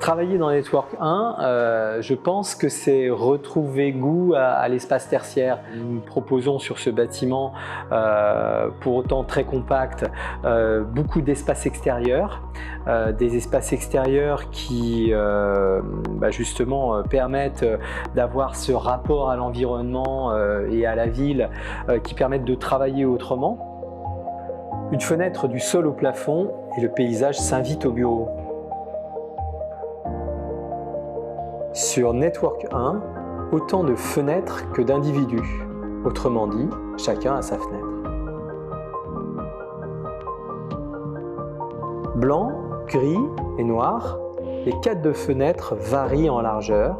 Travailler dans Network 1, je pense que c'est retrouver goût à l'espace tertiaire. Nous proposons sur ce bâtiment, pour autant très compact, beaucoup d'espaces extérieurs, des espaces extérieurs qui justement permettent d'avoir ce rapport à l'environnement et à la ville, qui permettent de travailler autrement. Une fenêtre du sol au plafond et le paysage s'invite au bureau. Sur Network 1, autant de fenêtres que d'individus. Autrement dit, chacun a sa fenêtre. Blanc, gris et noir, les cadres de fenêtres varient en largeur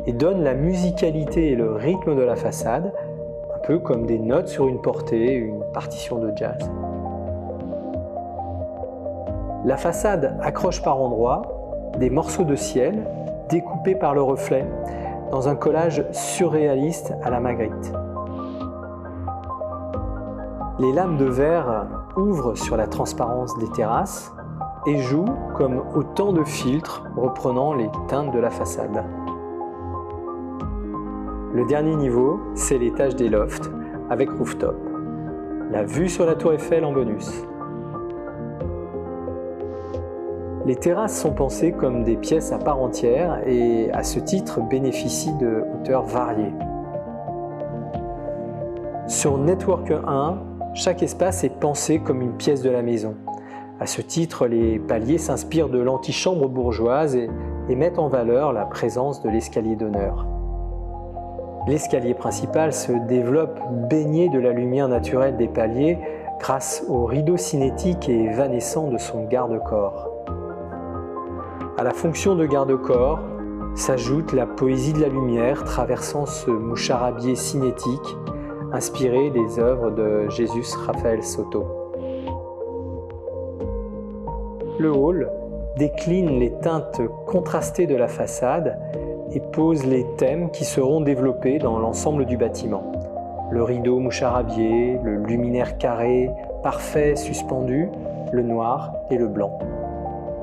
et donnent la musicalité et le rythme de la façade, un peu comme des notes sur une portée, une partition de jazz. La façade accroche par endroits des morceaux de ciel découpés par le reflet dans un collage surréaliste à la Magritte. Les lames de verre ouvrent sur la transparence des terrasses et jouent comme autant de filtres reprenant les teintes de la façade. Le dernier niveau, c'est l'étage des lofts avec rooftop. La vue sur la tour Eiffel en bonus. Les terrasses sont pensées comme des pièces à part entière et à ce titre bénéficient de hauteurs variées. Sur Network 1, chaque espace est pensé comme une pièce de la maison. À ce titre, les paliers s'inspirent de l'antichambre bourgeoise et mettent en valeur la présence de l'escalier d'honneur. L'escalier principal se développe baigné de la lumière naturelle des paliers grâce au rideau cinétique et évanescent de son garde-corps. À la fonction de garde-corps s'ajoute la poésie de la lumière traversant ce moucharabier cinétique inspiré des œuvres de Jesús Rafael Soto. Le hall décline les teintes contrastées de la façade et pose les thèmes qui seront développés dans l'ensemble du bâtiment. Le rideau moucharabier, le luminaire carré, parfait suspendu, le noir et le blanc.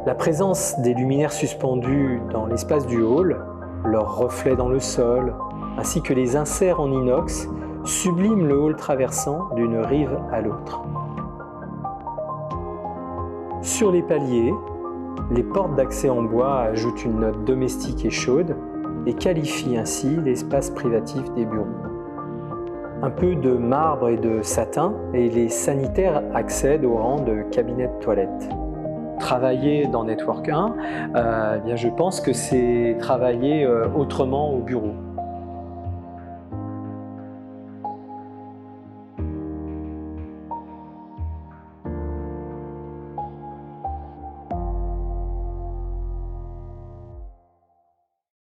La présence des luminaires suspendus dans l'espace du hall, leurs reflets dans le sol, ainsi que les inserts en inox subliment le hall traversant d'une rive à l'autre. Sur les paliers, les portes d'accès en bois ajoutent une note domestique et chaude et qualifient ainsi l'espace privatif des bureaux. Un peu de marbre et de satin et les sanitaires accèdent au rang de cabinet de toilette. Travailler dans Network 1, je pense que c'est travailler autrement au bureau.